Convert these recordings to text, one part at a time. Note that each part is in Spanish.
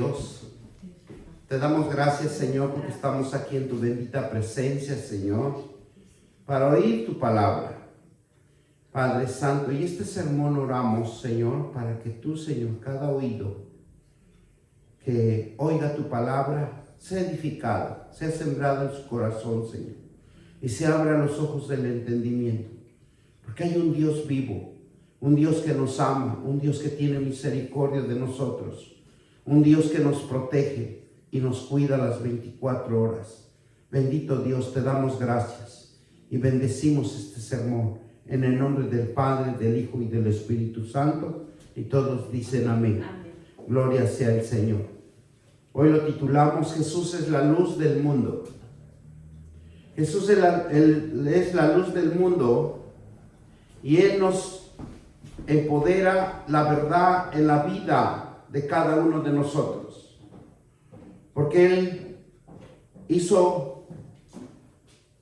Dios, te damos gracias, Señor, porque estamos aquí en tu bendita presencia, Señor, para oír tu palabra, Padre Santo. Y este sermón oramos, Señor, para que tú, Señor, cada oído que oiga tu palabra sea edificado, sea sembrado en su corazón, Señor, y se abran los ojos del entendimiento, porque hay un Dios vivo, un Dios que nos ama, un Dios que tiene misericordia de nosotros, un Dios que nos protege y nos cuida las 24 horas. Bendito Dios, te damos gracias y bendecimos este sermón en el nombre del Padre, del Hijo y del Espíritu Santo. Y todos dicen amén. Amén. Gloria sea el Señor. Hoy lo titulamos Jesús es la luz del mundo. Jesús es la luz del mundo y Él nos empodera la verdad en la vida de cada uno de nosotros, porque Él hizo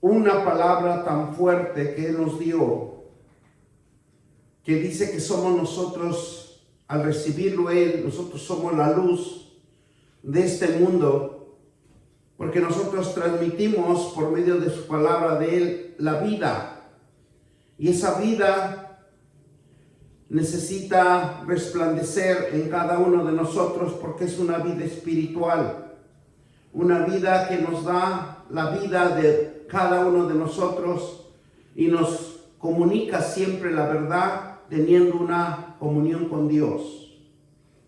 una palabra tan fuerte que Él nos dio, que dice que somos nosotros, al recibirlo Él, nosotros somos la luz de este mundo, porque nosotros transmitimos por medio de su palabra de Él la vida, y esa vida necesita resplandecer en cada uno de nosotros porque es una vida espiritual, una vida que nos da la vida de cada uno de nosotros y nos comunica siempre la verdad teniendo una comunión con Dios.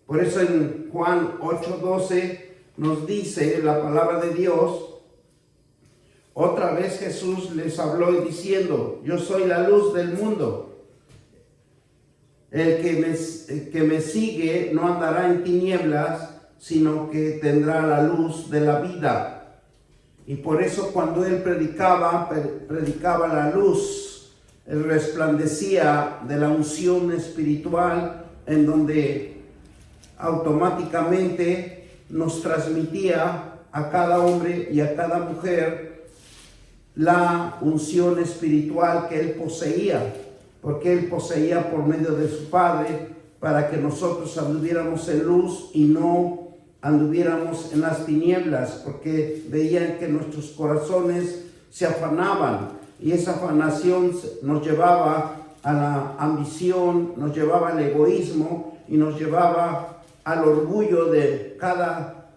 Por eso en Juan 8:12 nos dice la palabra de Dios, otra vez Jesús les habló diciendo, yo soy la luz del mundo. El que me sigue no andará en tinieblas, sino que tendrá la luz de la vida. Y por eso cuando Él predicaba la luz, Él resplandecía de la unción espiritual, en donde automáticamente nos transmitía a cada hombre y a cada mujer la unción espiritual que Él poseía, porque Él poseía por medio de su Padre, para que nosotros anduviéramos en luz y no anduviéramos en las tinieblas, porque veían que nuestros corazones se afanaban, y esa afanación nos llevaba a la ambición, nos llevaba al egoísmo y nos llevaba al orgullo de cada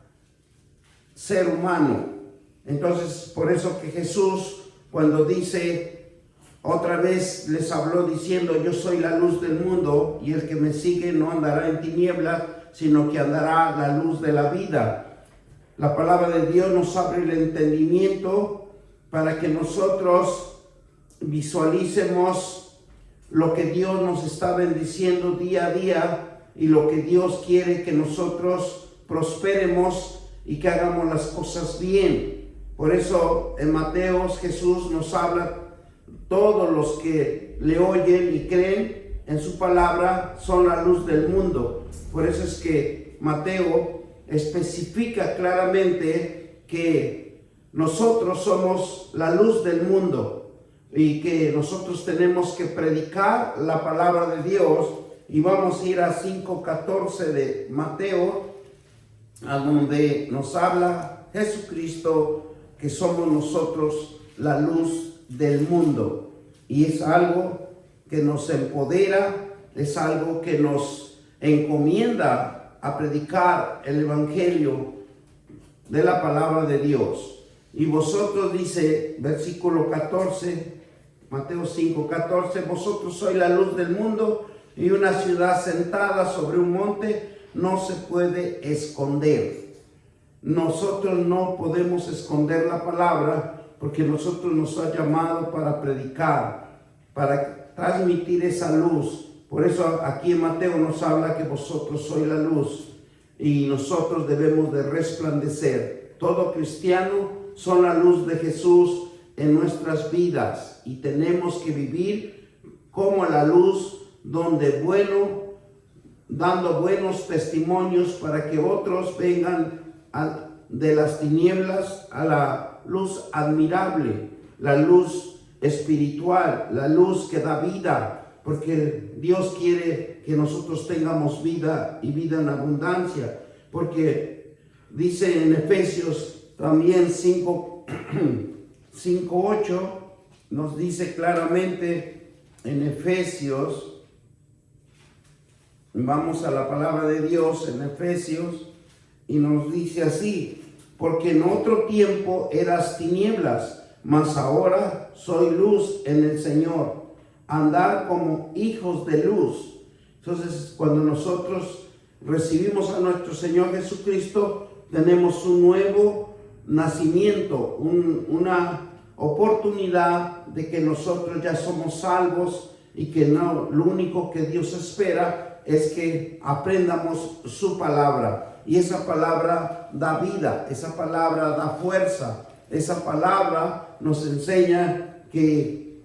ser humano. Entonces, por eso que Jesús, cuando dice, otra vez les habló diciendo, yo soy la luz del mundo y el que me sigue no andará en tinieblas, sino que andará la luz de la vida. La palabra de Dios nos abre el entendimiento para que nosotros visualicemos lo que Dios nos está bendiciendo día a día y lo que Dios quiere que nosotros prosperemos y que hagamos las cosas bien. Por eso en Mateo Jesús nos habla, todos los que le oyen y creen en su palabra son la luz del mundo. Por eso es que Mateo especifica claramente que nosotros somos la luz del mundo y que nosotros tenemos que predicar la palabra de Dios. Y vamos a ir a 5:14 de Mateo, a donde nos habla Jesucristo que somos nosotros la luz del mundo, y es algo que nos empodera, es algo que nos encomienda a predicar el evangelio de la palabra de Dios. Y vosotros, dice versículo 14, Mateo 5:14, vosotros sois la luz del mundo, y una ciudad sentada sobre un monte no se puede esconder. Nosotros no podemos esconder la palabra, porque nosotros nos ha llamado para predicar, para transmitir esa luz. Por eso aquí en Mateo nos habla que vosotros sois la luz y nosotros debemos de resplandecer. Todo cristiano son la luz de Jesús en nuestras vidas y tenemos que vivir como la luz, dando buenos testimonios para que otros vengan de las tinieblas a la luz admirable, la luz espiritual, la luz que da vida, porque Dios quiere que nosotros tengamos vida y vida en abundancia, porque dice en Efesios también 5:8, nos dice claramente en Efesios, vamos a la palabra de Dios en Efesios, y nos dice así: porque en otro tiempo eras tinieblas, mas ahora soy luz en el Señor. Andar como hijos de luz. Entonces, cuando nosotros recibimos a nuestro Señor Jesucristo, tenemos un nuevo nacimiento, una oportunidad de que nosotros ya somos salvos y que no, lo único que Dios espera es que aprendamos su palabra. Y esa palabra da vida, esa palabra da fuerza, esa palabra nos enseña que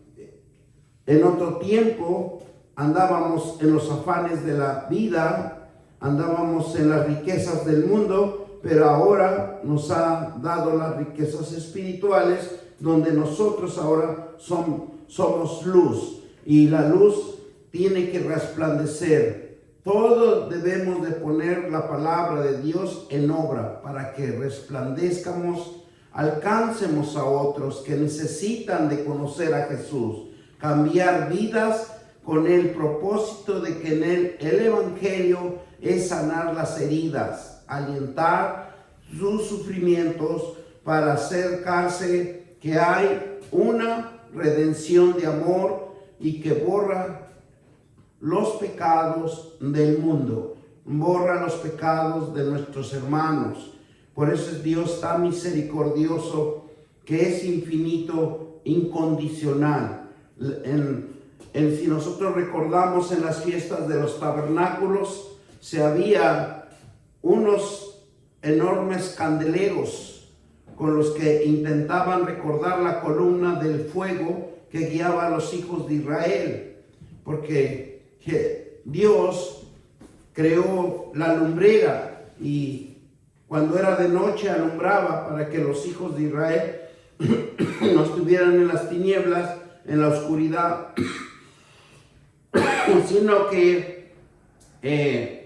en otro tiempo andábamos en los afanes de la vida, andábamos en las riquezas del mundo, pero ahora nos ha dado las riquezas espirituales, donde nosotros ahora somos luz, y la luz tiene que resplandecer. Todos debemos de poner la palabra de Dios en obra para que resplandezcamos, alcancemos a otros que necesitan de conocer a Jesús, cambiar vidas con el propósito de que en el Evangelio es sanar las heridas, alentar sus sufrimientos para acercarse que hay una redención de amor y que borra los pecados del mundo, borra los pecados de nuestros hermanos. Por eso es Dios tan misericordioso, que es infinito, incondicional. Si nosotros recordamos en las fiestas de los tabernáculos, se había unos enormes candeleros con los que intentaban recordar la columna del fuego que guiaba a los hijos de Israel, porque Dios creó la lumbrera y cuando era de noche alumbraba para que los hijos de Israel no estuvieran en las tinieblas, en la oscuridad, sino que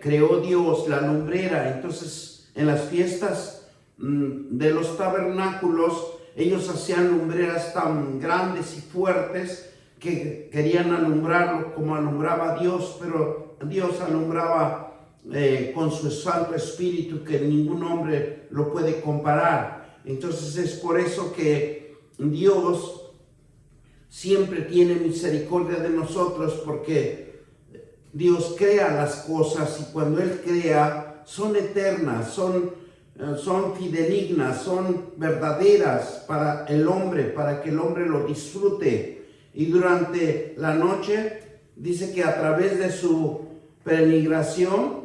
creó Dios la lumbrera. Entonces, en las fiestas de los tabernáculos, ellos hacían lumbreras tan grandes y fuertes que querían alumbrarlo como alumbraba Dios, pero Dios alumbraba con su Santo Espíritu, que ningún hombre lo puede comparar. Entonces es por eso que Dios siempre tiene misericordia de nosotros, porque Dios crea las cosas y cuando Él crea son eternas, son fidedignas, son verdaderas para el hombre, para que el hombre lo disfrute. Y durante la noche dice que a través de su peregrinación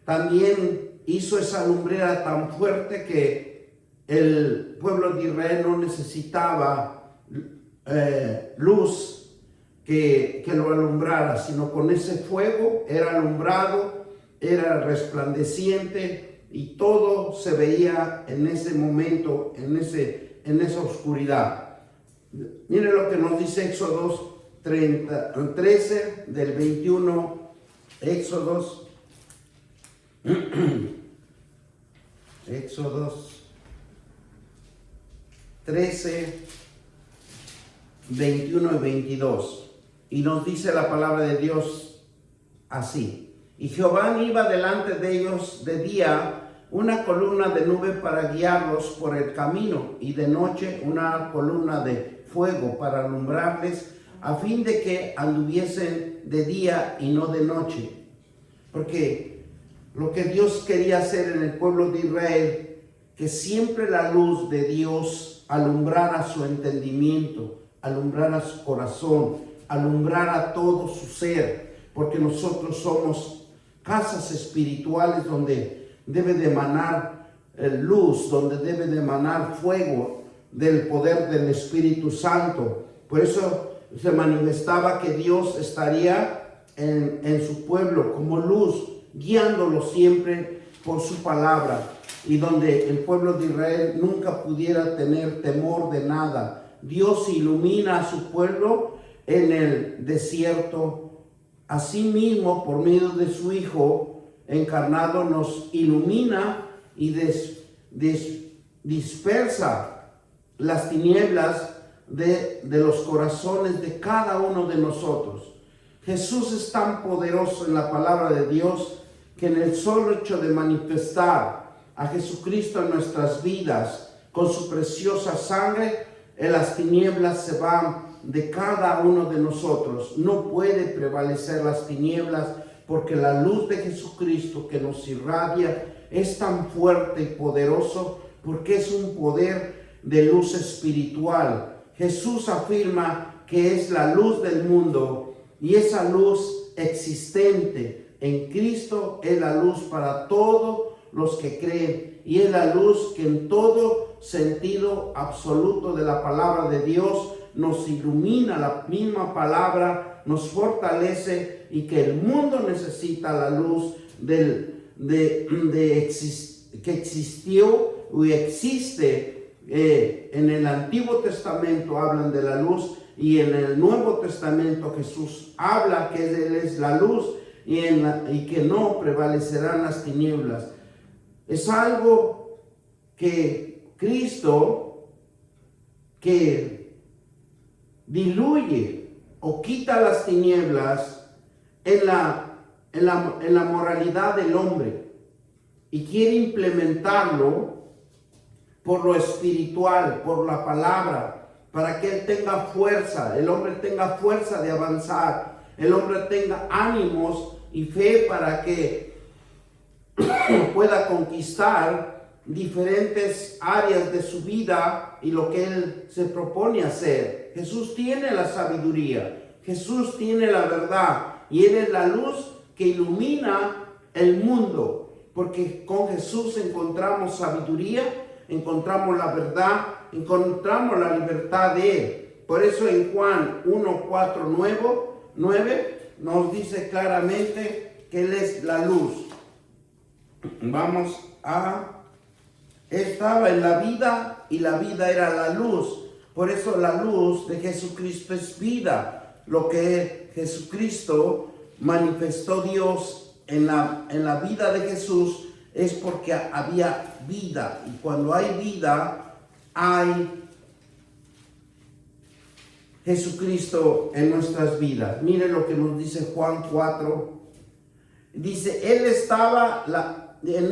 también hizo esa lumbrera tan fuerte que el pueblo de Israel no necesitaba luz que lo alumbrara, sino con ese fuego era alumbrado, era resplandeciente y todo se veía en ese momento, en esa oscuridad. Mire lo que nos dice Éxodo 13 del 21, Éxodo 13, 21 y 22. Y nos dice la palabra de Dios así: y Jehová iba delante de ellos de día una columna de nube para guiarlos por el camino, y de noche una columna de fuego para alumbrarles, a fin de que anduviesen de día y no de noche. Porque lo que Dios quería hacer en el pueblo de Israel, que siempre la luz de Dios alumbrara su entendimiento, alumbrara su corazón, alumbrara todo su ser, porque nosotros somos casas espirituales donde debe de emanar luz, donde debe de emanar fuego del poder del Espíritu Santo. Por eso se manifestaba que Dios estaría en su pueblo como luz, guiándolo siempre por su palabra, y donde el pueblo de Israel nunca pudiera tener temor de nada. Dios ilumina a su pueblo en el desierto. Asimismo, por medio de su Hijo encarnado, nos ilumina y dispersa las tinieblas de los corazones de cada uno de nosotros. Jesús es tan poderoso en la palabra de Dios que en el solo hecho de manifestar a Jesucristo en nuestras vidas con su preciosa sangre, las tinieblas se van de cada uno de nosotros. No puede prevalecer las tinieblas porque la luz de Jesucristo que nos irradia es tan fuerte y poderoso porque es un poder de luz espiritual. Jesús afirma que es la luz del mundo y esa luz existente en Cristo es la luz para todos los que creen y es la luz que en todo sentido absoluto de la palabra de Dios nos ilumina. La misma palabra nos fortalece y que el mundo necesita la luz que existió y existe. En el Antiguo Testamento hablan de la luz y en el Nuevo Testamento Jesús habla que Él es la luz y que no prevalecerán las tinieblas. Es algo que Cristo, que diluye o quita las tinieblas en la moralidad del hombre y quiere implementarlo por lo espiritual, por la palabra, para que él tenga fuerza, el hombre tenga fuerza de avanzar, el hombre tenga ánimos y fe para que pueda conquistar diferentes áreas de su vida y lo que él se propone hacer. Jesús tiene la sabiduría, Jesús tiene la verdad y Él es la luz que ilumina el mundo, porque con Jesús encontramos sabiduría, encontramos la verdad, encontramos la libertad de Él. Por eso en Juan 1:4-9 nos dice claramente que Él es la luz. Estaba en la vida y la vida era la luz. Por eso la luz de Jesucristo es vida. Lo que Jesucristo manifestó Dios en la vida de Jesús es porque había vida. Y cuando hay vida, hay Jesucristo en nuestras vidas. Miren lo que nos dice Juan 4. Dice, en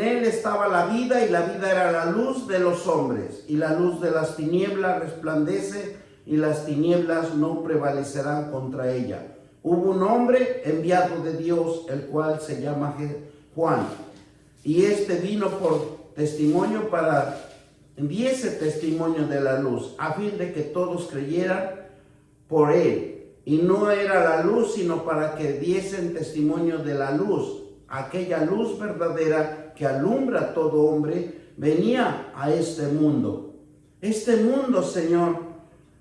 Él estaba la vida y la vida era la luz de los hombres. Y la luz de las tinieblas resplandece y las tinieblas no prevalecerán contra ella. Hubo un hombre enviado de Dios, el cual se llama Juan. Y este vino por testimonio para diese testimonio de la luz, a fin de que todos creyeran por él. Y no era la luz, sino para que diesen testimonio de la luz. Aquella luz verdadera que alumbra a todo hombre venía a este mundo. Este mundo, Señor,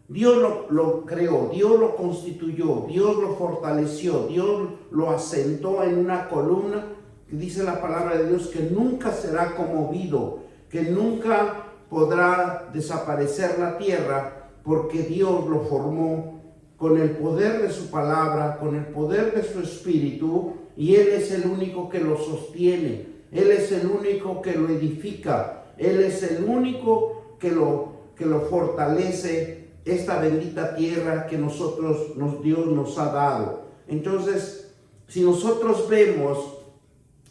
Dios lo creó, Dios lo constituyó, Dios lo fortaleció, Dios lo asentó en una columna que dice la palabra de Dios que nunca será conmovido, que nunca podrá desaparecer la tierra, porque Dios lo formó con el poder de su palabra, con el poder de su espíritu, y Él es el único que lo sostiene, Él es el único que lo edifica, Él es el único que lo fortalece, esta bendita tierra que Dios nos ha dado. Entonces, si nosotros vemos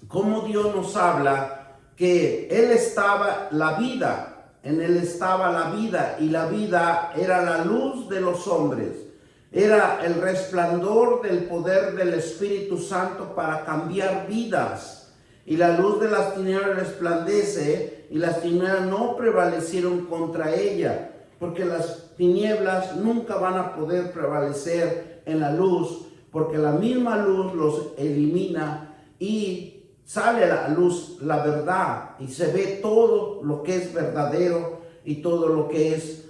cómo Dios nos habla, que Él estaba la vida, en Él estaba la vida, y la vida era la luz de los hombres, era el resplandor del poder del Espíritu Santo para cambiar vidas, y la luz de las tinieblas resplandece, y las tinieblas no prevalecieron contra ella, porque las tinieblas nunca van a poder prevalecer en la luz, porque la misma luz los elimina y sale a la luz la verdad y se ve todo lo que es verdadero y todo lo que es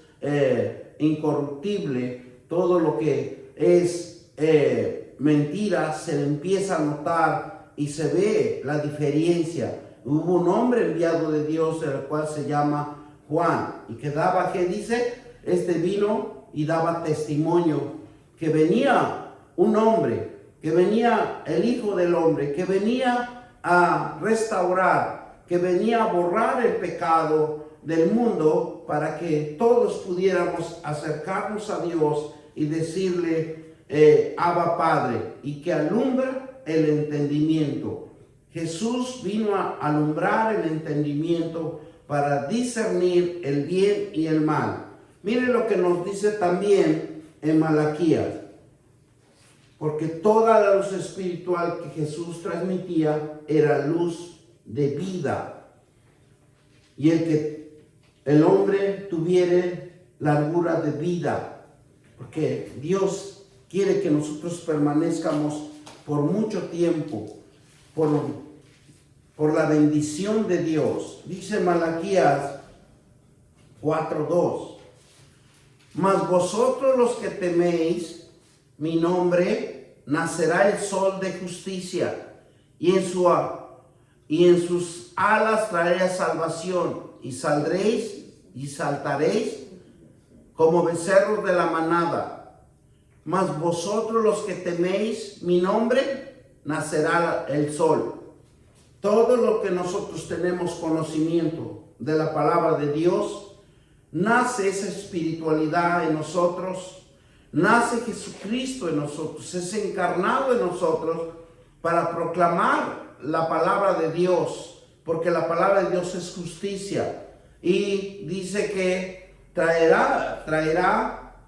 incorruptible, todo lo que es mentira se empieza a notar y se ve la diferencia. Hubo un hombre enviado de Dios, el cual se llama Juan, y que daba, ¿qué dice? Este vino y daba testimonio que venía un hombre, que venía el Hijo del Hombre, que venía a restaurar, que venía a borrar el pecado del mundo para que todos pudiéramos acercarnos a Dios y decirle, Abba Padre, y que alumbra el entendimiento. Jesús vino a alumbrar el entendimiento para discernir el bien y el mal. Mire lo que nos dice también en Malaquías. Porque toda la luz espiritual que Jesús transmitía era luz de vida. Y el hombre tuviere largura de vida. Porque Dios quiere que nosotros permanezcamos por mucho tiempo, por la bendición de Dios. Dice Malaquías 4:2. Mas vosotros los que teméis mi nombre, nacerá el sol de justicia, y en sus alas traerá salvación, y saldréis y saltaréis como becerros de la manada. Mas vosotros los que teméis mi nombre, nacerá el sol. Todo lo que nosotros tenemos conocimiento de la palabra de Dios, nace esa espiritualidad en nosotros, nace Jesucristo en nosotros, es encarnado en nosotros para proclamar la palabra de Dios, porque la palabra de Dios es justicia. Y dice que traerá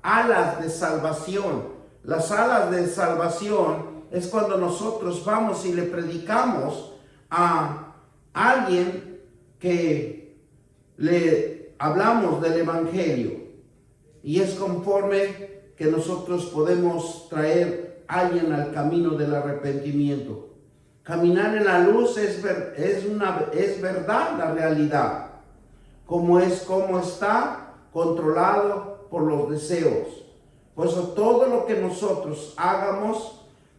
alas de salvación. Las alas de salvación es cuando nosotros vamos y le predicamos a alguien que le hablamos del evangelio, y es conforme que nosotros podemos traer a alguien al camino del arrepentimiento. Caminar en la luz es verdad, la realidad, como está controlado por los deseos. Por eso todo lo que nosotros hagamos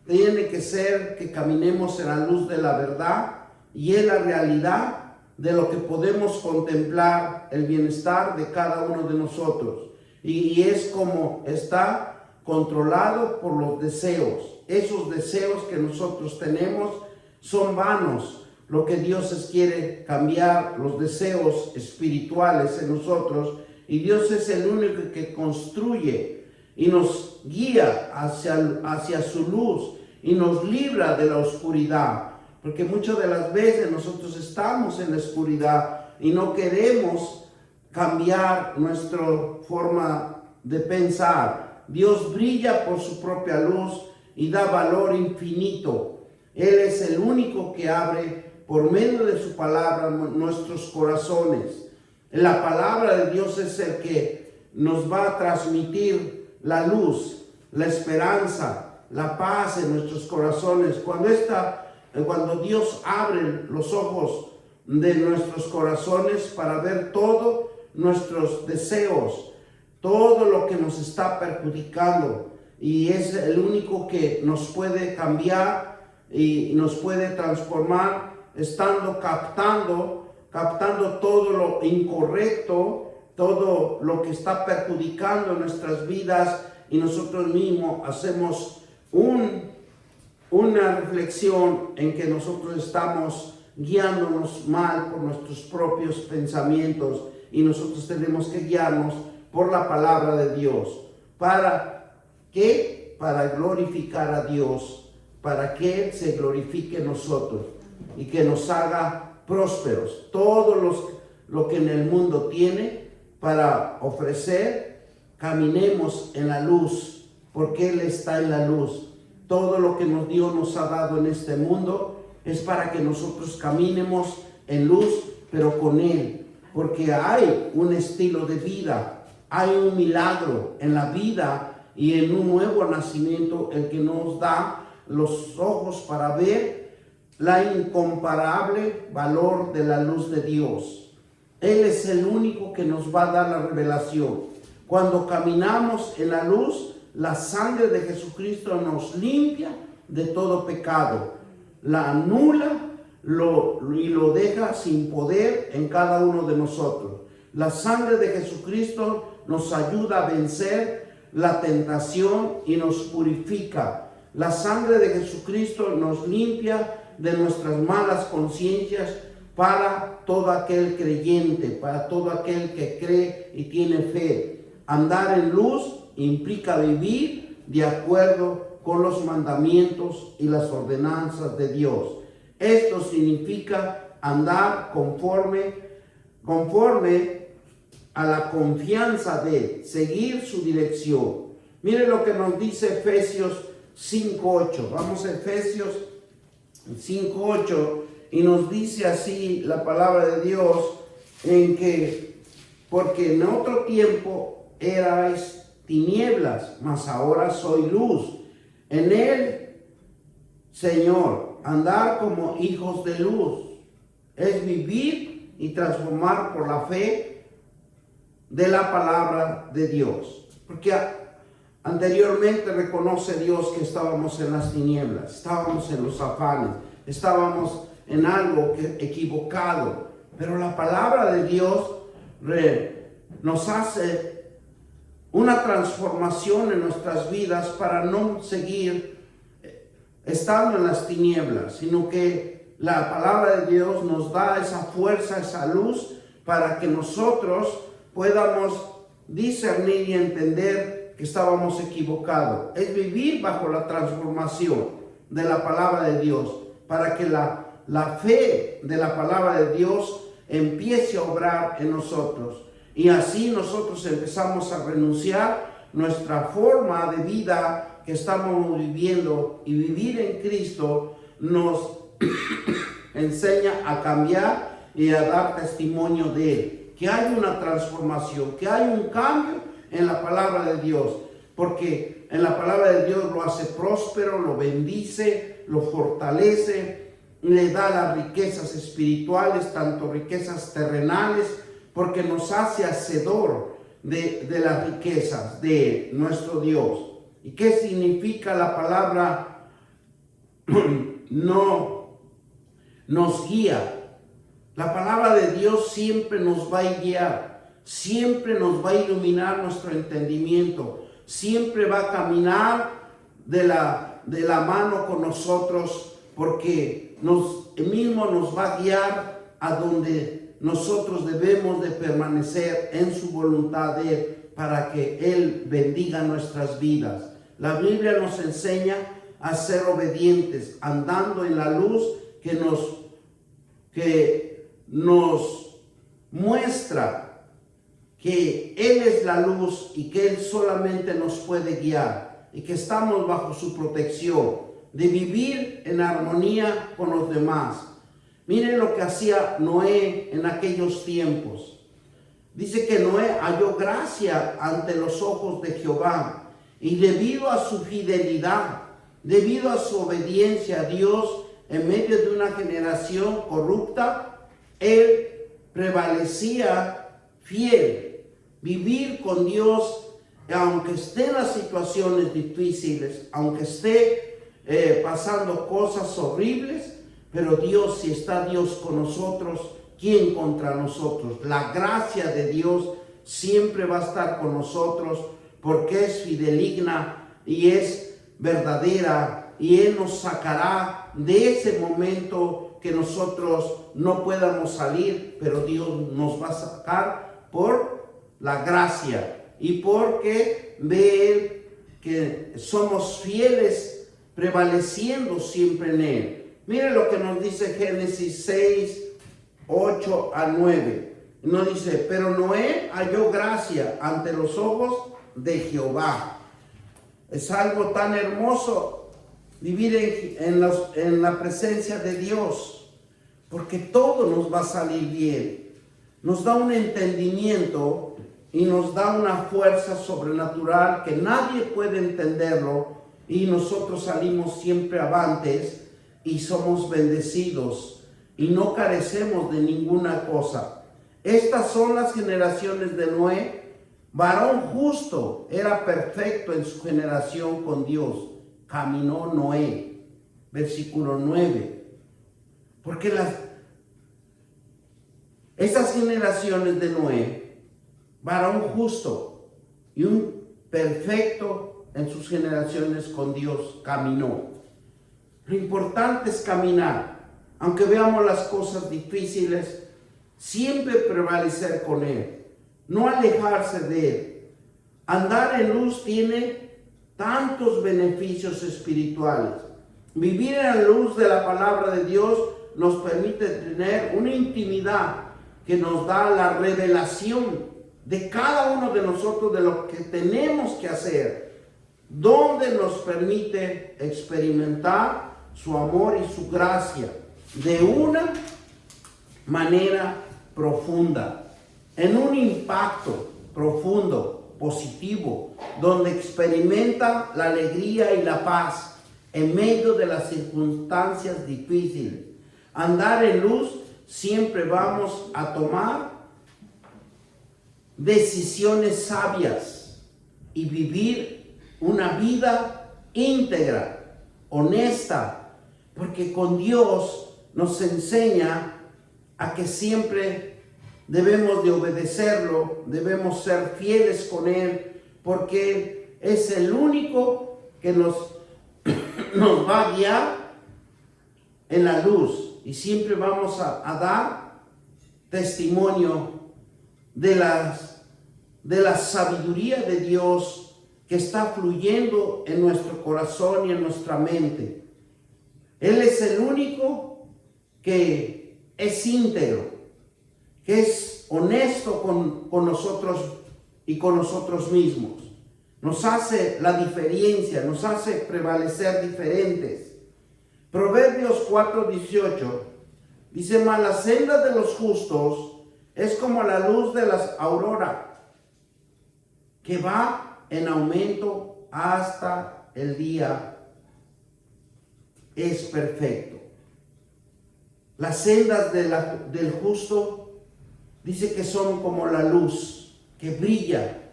tiene que ser que caminemos en la luz de la verdad, y es la realidad de lo que podemos contemplar el bienestar de cada uno de nosotros. Y es como está controlado por los deseos. Esos deseos que nosotros tenemos son vanos. Lo que Dios quiere cambiar, los deseos espirituales en nosotros. Y Dios es el único que construye y nos guía hacia su luz y nos libra de la oscuridad. Porque muchas de las veces nosotros estamos en la oscuridad y no queremos cambiar nuestra forma de pensar. Dios brilla por su propia luz y da valor infinito. Él es el único que abre por medio de su palabra nuestros corazones. La palabra de Dios es el que nos va a transmitir la luz, la esperanza, la paz en nuestros corazones. Cuando Dios abre los ojos de nuestros corazones para ver todos nuestros deseos, todo lo que nos está perjudicando, y es el único que nos puede cambiar y nos puede transformar, estando captando todo lo incorrecto, todo lo que está perjudicando nuestras vidas, y nosotros mismos hacemos una reflexión en que nosotros estamos guiándonos mal por nuestros propios pensamientos, y nosotros tenemos que guiarnos por la palabra de Dios. ¿Para qué? Para glorificar a Dios, para que Él se glorifique en nosotros y que nos haga prósperos. Todo lo que en el mundo tiene para ofrecer, caminemos en la luz, porque Él está en la luz. Todo lo que Dios nos ha dado en este mundo es para que nosotros caminemos en luz, pero con Él. Porque hay un estilo de vida, hay un milagro en la vida y en un nuevo nacimiento, el que nos da los ojos para ver la incomparable valor de la luz de Dios. Él es el único que nos va a dar la revelación. Cuando caminamos en la luz, la sangre de Jesucristo nos limpia de todo pecado, la anula y lo deja sin poder en cada uno de nosotros. La sangre de Jesucristo nos ayuda a vencer la tentación y nos purifica. La sangre de Jesucristo nos limpia de nuestras malas conciencias para todo aquel creyente, para todo aquel que cree y tiene fe. Andar en luz implica vivir de acuerdo con los mandamientos y las ordenanzas de Dios. Esto significa andar conforme a la confianza de seguir su dirección. Mire lo que nos dice Efesios 5:8. Vamos a Efesios 5:8 y nos dice así la palabra de Dios, en que porque en otro tiempo erais tinieblas, mas ahora soy luz en el Señor. Andar como hijos de luz es vivir y transformar por la fe de la palabra de Dios. Porque anteriormente reconoce Dios que estábamos en las tinieblas, estábamos en los afanes, estábamos en algo equivocado. Pero la palabra de Dios nos hace una transformación en nuestras vidas para no seguir estando en las tinieblas, sino que la palabra de Dios nos da esa fuerza, esa luz, para que nosotros podamos discernir y entender que estábamos equivocados. Es vivir bajo la transformación de la palabra de Dios, para que la fe de la palabra de Dios empiece a obrar en nosotros. Y así nosotros empezamos a renunciar nuestra forma de vida que estamos viviendo, y vivir en Cristo nos enseña a cambiar y a dar testimonio de Él, que hay una transformación, que hay un cambio en la palabra de Dios, porque en la palabra de Dios lo hace próspero, lo bendice, lo fortalece, le da las riquezas espirituales, tanto riquezas terrenales, porque nos hace hacedor de las riquezas de nuestro Dios. ¿Y qué significa la palabra? No nos guía. La palabra de Dios siempre nos va a guiar, siempre nos va a iluminar nuestro entendimiento, siempre va a caminar de la mano con nosotros, porque mismo nos va a guiar a donde nosotros debemos de permanecer en su voluntad de Él, para que Él bendiga nuestras vidas. La Biblia nos enseña a ser obedientes, andando en la luz que nos muestra que Él es la luz y que Él solamente nos puede guiar, y que estamos bajo su protección, de vivir en armonía con los demás. Miren lo que hacía Noé en aquellos tiempos. Dice que Noé halló gracia ante los ojos de Jehová, y debido a su fidelidad, debido a su obediencia a Dios en medio de una generación corrupta, él prevalecía fiel. Vivir con Dios, aunque esté en las situaciones difíciles, aunque esté pasando cosas horribles, pero Dios, si está Dios con nosotros, ¿quién contra nosotros? La gracia de Dios siempre va a estar con nosotros, porque es fideligna y es verdadera, y Él nos sacará de ese momento que nosotros no podamos salir, pero Dios nos va a sacar por la gracia y porque ve Él que somos fieles, prevaleciendo siempre en Él. Mire lo que nos dice Génesis 6, 8 a 9. Nos dice: pero Noé halló gracia ante los ojos de Jehová. Es algo tan hermoso vivir en la presencia de Dios, porque todo nos va a salir bien. Nos da un entendimiento y nos da una fuerza sobrenatural que nadie puede entenderlo, y nosotros salimos siempre avantes y somos bendecidos y no carecemos de ninguna cosa. Estas son las generaciones de Noé. Varón justo, era perfecto en su generación con Dios. Caminó Noé. Versículo 9. Porque esas generaciones de Noé, varón justo y un perfecto en sus generaciones con Dios, caminó. Lo importante es caminar. aunque veamos las cosas difíciles, siempre prevalecer con Él, no alejarse de Él. Andar en luz tiene tantos beneficios espirituales. Vivir en la luz de la palabra de Dios nos permite tener una intimidad que nos da la revelación de cada uno de nosotros de lo que tenemos que hacer, donde nos permite experimentar su amor y su gracia de una manera profunda, en un impacto profundo, positivo, donde experimenta la alegría y la paz en medio de las circunstancias difíciles. Andar en luz, siempre vamos a tomar decisiones sabias y vivir una vida íntegra, honesta, porque con Dios nos enseña a que siempre debemos de obedecerlo, debemos ser fieles con Él, porque es el único que nos va a guiar en la luz, y siempre vamos a dar testimonio de la sabiduría de Dios que está fluyendo en nuestro corazón y en nuestra mente. Él es el único que es íntegro, que es honesto con nosotros y con nosotros mismos. Nos hace la diferencia, nos hace prevalecer diferentes. Proverbios 4:18 dice: mas la senda de los justos es como la luz de las auroras, que va en aumento hasta el día es perfecto. Las sendas del justo dice que son como la luz que brilla,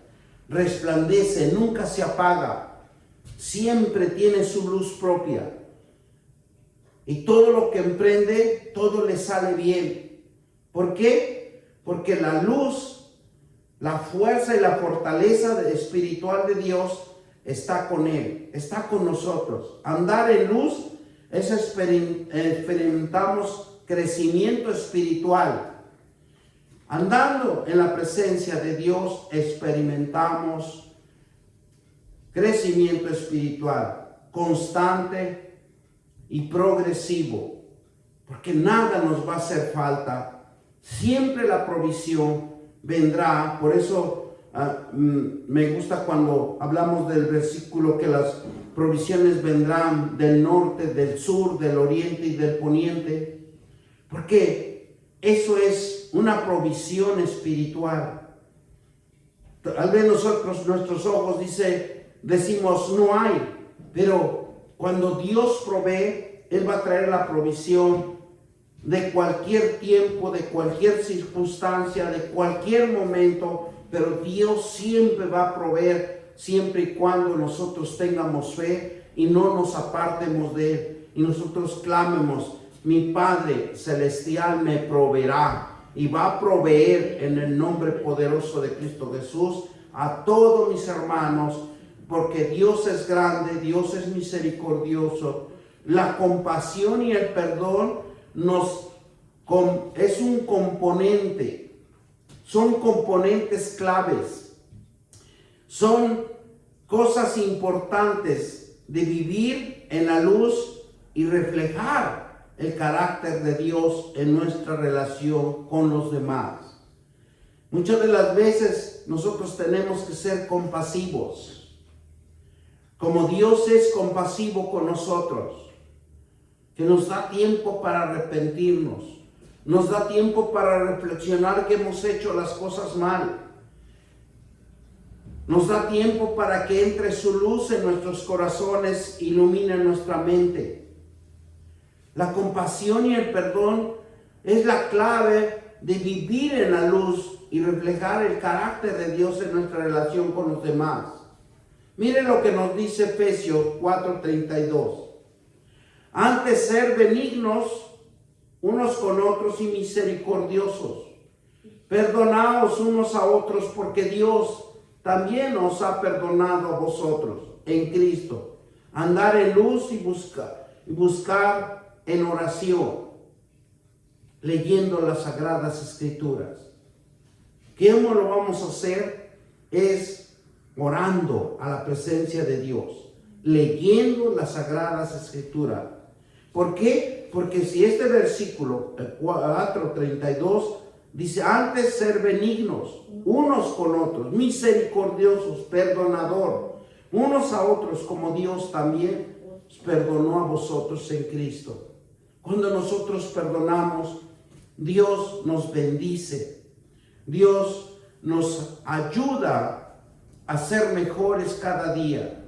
resplandece, nunca se apaga, siempre tiene su luz propia. Y todo lo que emprende, todo le sale bien. ¿Por qué? Porque la luz, la fuerza y la fortaleza espiritual de Dios está con Él, está con nosotros. Andar en luz es experimentamos crecimiento espiritual. Andando en la presencia de Dios experimentamos crecimiento espiritual constante y progresivo, porque nada nos va a hacer falta. Siempre la provisión vendrá. Por eso me gusta cuando hablamos del versículo que las provisiones vendrán del norte, del sur, del oriente y del poniente, porque eso es una provisión espiritual. Tal vez nuestros ojos decimos no hay, pero cuando Dios provee, Él va a traer la provisión de cualquier tiempo, de cualquier circunstancia, de cualquier momento, pero Dios siempre va a proveer, siempre y cuando nosotros tengamos fe y no nos apartemos de Él, y nosotros clamemos: mi Padre Celestial me proveerá, y va a proveer en el nombre poderoso de Cristo Jesús a todos mis hermanos, porque Dios es grande, Dios es misericordioso. La compasión y el perdón es un componente, son componentes claves, son cosas importantes de vivir en la luz y reflejar el carácter de Dios en nuestra relación con los demás. Muchas de las veces nosotros tenemos que ser compasivos, como Dios es compasivo con nosotros, que nos da tiempo para arrepentirnos, nos da tiempo para reflexionar que hemos hecho las cosas mal, nos da tiempo para que entre su luz en nuestros corazones, ilumine nuestra mente. La compasión y el perdón es la clave de vivir en la luz y reflejar el carácter de Dios en nuestra relación con los demás. Mire lo que nos dice Efesios 4:32. Antes ser benignos unos con otros y misericordiosos, perdonaos unos a otros, porque Dios también os ha perdonado a vosotros en Cristo. Andar en luz y buscar en oración. leyendo las Sagradas Escrituras. ¿Cómo lo vamos a hacer? Es orando a la presencia de Dios, leyendo las Sagradas Escrituras. ¿Por qué? Porque si este versículo, el 4:32, dice, antes ser benignos unos con otros, misericordiosos, perdonador, unos a otros como Dios también perdonó a vosotros en Cristo. Cuando nosotros perdonamos, Dios nos bendice. Dios nos ayuda a ser mejores cada día.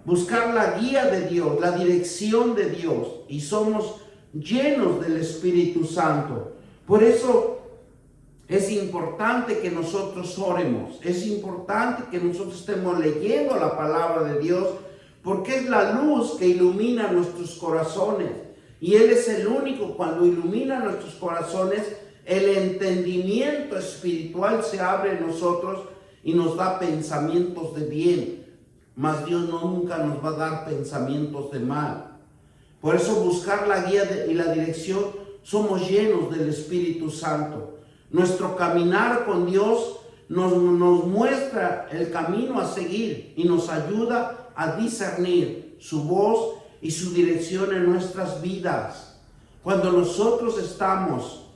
Buscar la guía de Dios, la dirección de Dios, y somos llenos del Espíritu Santo. Por eso es importante que nosotros oremos, es importante que nosotros estemos leyendo la palabra de Dios, porque es la luz que ilumina nuestros corazones. Y Él es el único, cuando ilumina nuestros corazones, el entendimiento espiritual se abre en nosotros y nos da pensamientos de bien. Mas Dios nunca nos va a dar pensamientos de mal. Por eso buscar la guía y la dirección, somos llenos del Espíritu Santo. Nuestro caminar con Dios nos muestra el camino a seguir y nos ayuda a discernir su voz y su dirección en nuestras vidas. Cuando nosotros estamos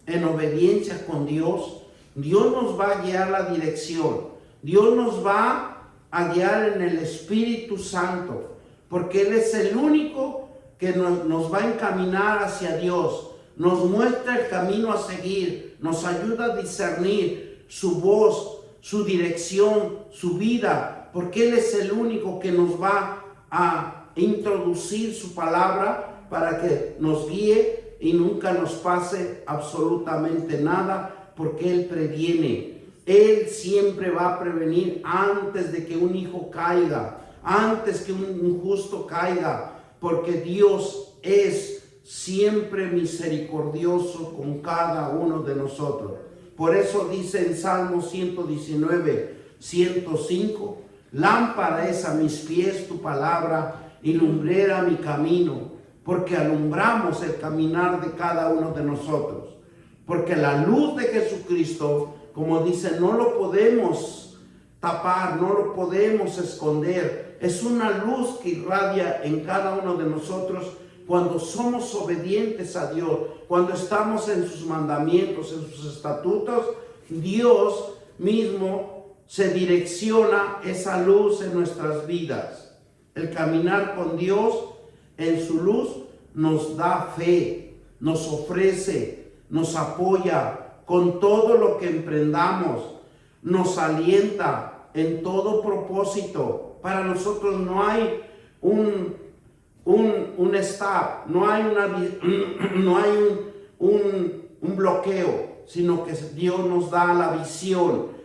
en obediencia con Dios, Dios nos va a guiar la dirección. Dios nos va a guiar en el Espíritu Santo, porque Él es el único que nos va a encaminar hacia Dios, nos muestra el camino a seguir, nos ayuda a discernir su voz, su dirección, su vida, porque Él es el único que nos va a introducir su palabra para que nos guíe y nunca nos pase absolutamente nada, porque Él previene. Él siempre va a prevenir antes de que un hijo caiga, antes que un justo caiga, porque Dios es siempre misericordioso con cada uno de nosotros. Por eso dice en Salmo 119:105, lámpara es a mis pies tu palabra y lumbrera mi camino, porque alumbramos el caminar de cada uno de nosotros. Porque la luz de Jesucristo, como dice, no lo podemos tapar, no lo podemos esconder. Es una luz que irradia en cada uno de nosotros cuando somos obedientes a Dios, cuando estamos en sus mandamientos, en sus estatutos. Dios mismo se direcciona esa luz en nuestras vidas. El caminar con Dios en su luz nos da fe, nos ofrece, nos apoya con todo lo que emprendamos, nos alienta en todo propósito. Para nosotros no hay un stop, no hay un bloqueo, sino que Dios nos da la visión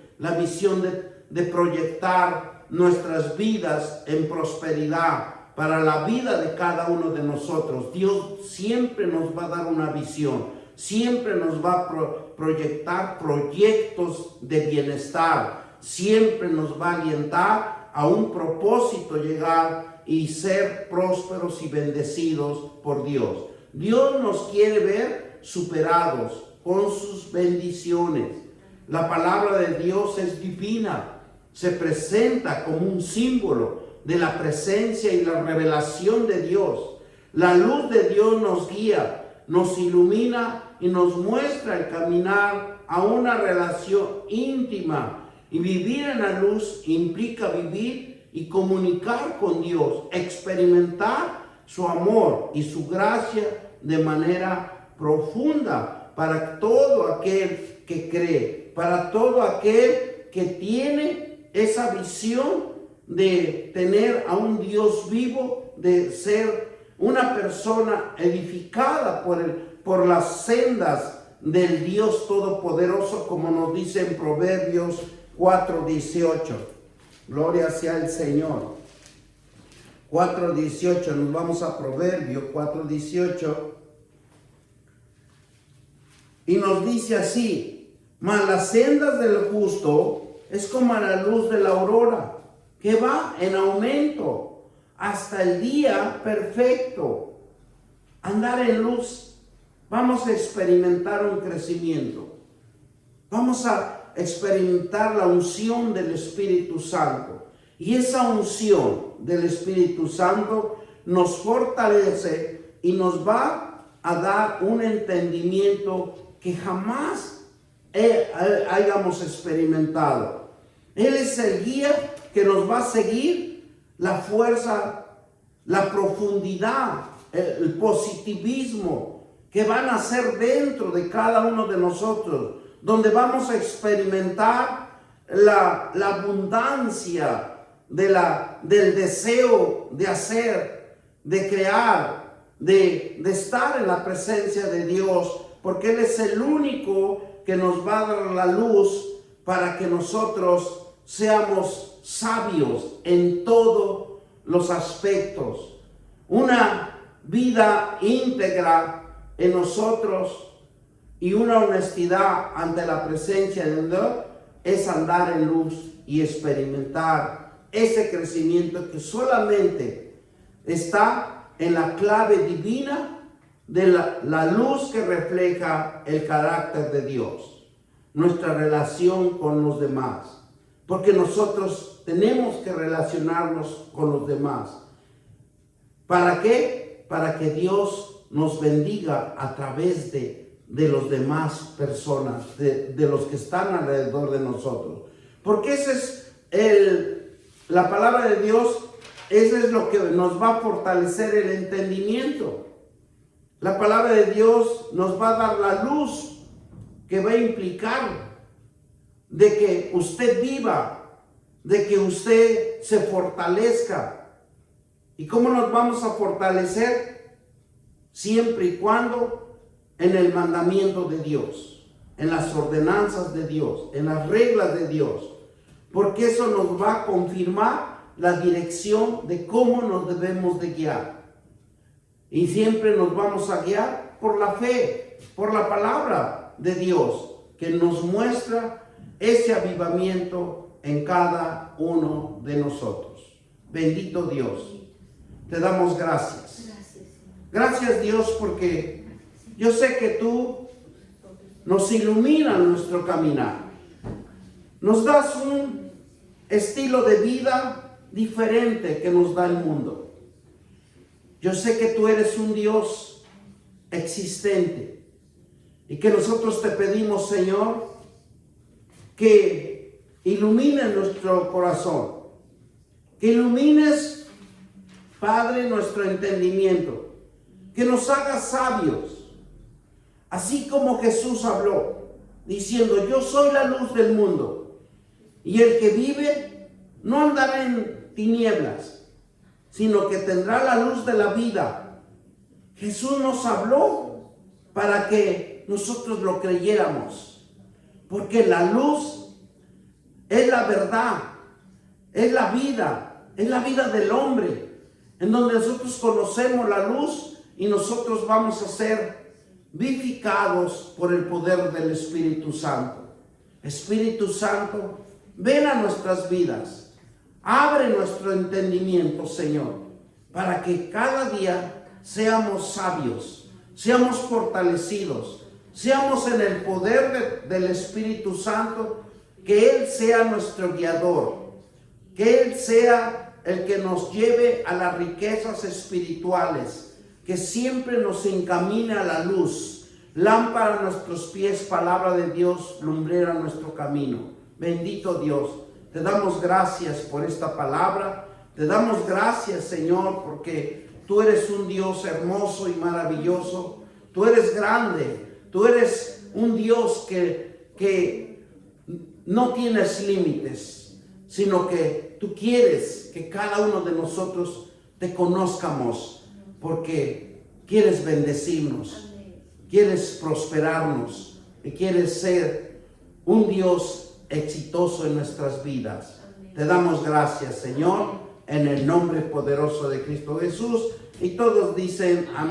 de proyectar nuestras vidas en prosperidad para la vida de cada uno de nosotros. Dios siempre nos va a dar una visión, siempre nos va a proyectar proyectos de bienestar, siempre nos va a alientar a un propósito, llegar y ser prósperos y bendecidos por Dios. Dios nos quiere ver superados con sus bendiciones. La palabra de Dios es divina, se presenta como un símbolo de la presencia y la revelación de Dios. La luz de Dios nos guía, nos ilumina y nos muestra el caminar a una relación íntima. Y vivir en la luz implica vivir y comunicar con Dios, experimentar su amor y su gracia de manera profunda para todo aquel que cree, para todo aquel que tiene esa visión de tener a un Dios vivo, de ser una persona edificada por las sendas del Dios Todopoderoso, como nos dice en Proverbios 4:18. Gloria sea el Señor. 4:18, nos vamos a Proverbios 4:18. Y nos dice así: mas las sendas del justo es como la luz de la aurora, que va en aumento hasta el día perfecto. Andar en luz vamos a experimentar un crecimiento. Vamos a experimentar la unción del Espíritu Santo. Y esa unción del Espíritu Santo nos fortalece y nos va a dar un entendimiento que jamás hayamos experimentado. Él es el guía que nos va a seguir la fuerza, la profundidad, el positivismo que van a ser dentro de cada uno de nosotros, donde vamos a experimentar la abundancia del deseo de hacer, de crear, de estar en la presencia de Dios, porque Él es el único que nos va a dar la luz para que nosotros seamos sabios en todos los aspectos. Una vida íntegra en nosotros y una honestidad ante la presencia de Dios es andar en luz y experimentar ese crecimiento que solamente está en la clave divina de la luz que refleja el carácter de Dios, nuestra relación con los demás. Porque nosotros tenemos que relacionarnos con los demás. ¿Para qué? Para que Dios nos bendiga a través de los demás personas, de los que están alrededor de nosotros. Porque ese es la palabra de Dios, eso es lo que nos va a fortalecer el entendimiento. La palabra de Dios nos va a dar la luz que va a implicar de que usted viva, de que usted se fortalezca. ¿Y cómo nos vamos a fortalecer? Siempre y cuando en el mandamiento de Dios, en las ordenanzas de Dios, en las reglas de Dios, porque eso nos va a confirmar la dirección de cómo nos debemos de guiar. Y siempre nos vamos a guiar por la fe, por la palabra de Dios, que nos muestra ese avivamiento en cada uno de nosotros. Bendito Dios, te damos gracias. Gracias, Dios, porque yo sé que tú nos iluminas nuestro caminar. Nos das un estilo de vida diferente que nos da el mundo. Yo sé que tú eres un Dios existente y que nosotros te pedimos, Señor, que ilumines nuestro corazón, que ilumines, Padre, nuestro entendimiento, que nos hagas sabios, así como Jesús habló, diciendo: yo soy la luz del mundo, y el que vive no andará en tinieblas, sino que tendrá la luz de la vida. Jesús nos habló para que nosotros lo creyéramos, porque la luz es la verdad, es la vida del hombre, en donde nosotros conocemos la luz y nosotros vamos a ser vivificados por el poder del Espíritu Santo. Espíritu Santo, ven a nuestras vidas, abre nuestro entendimiento, Señor, para que cada día seamos sabios, seamos fortalecidos, seamos en el poder del Espíritu Santo, que Él sea nuestro guiador, que Él sea el que nos lleve a las riquezas espirituales, que siempre nos encamine a la luz. Lámpara a nuestros pies, palabra de Dios, lumbrera nuestro camino. Bendito Dios, te damos gracias por esta palabra, te damos gracias, Señor, porque tú eres un Dios hermoso y maravilloso, tú eres grande, tú eres un Dios que no tienes límites, sino que tú quieres que cada uno de nosotros te conozcamos, porque quieres bendecirnos, quieres prosperarnos y quieres ser un Dios exitoso en nuestras vidas. Te damos gracias, Señor, en el nombre poderoso de Cristo Jesús. Y todos dicen amén.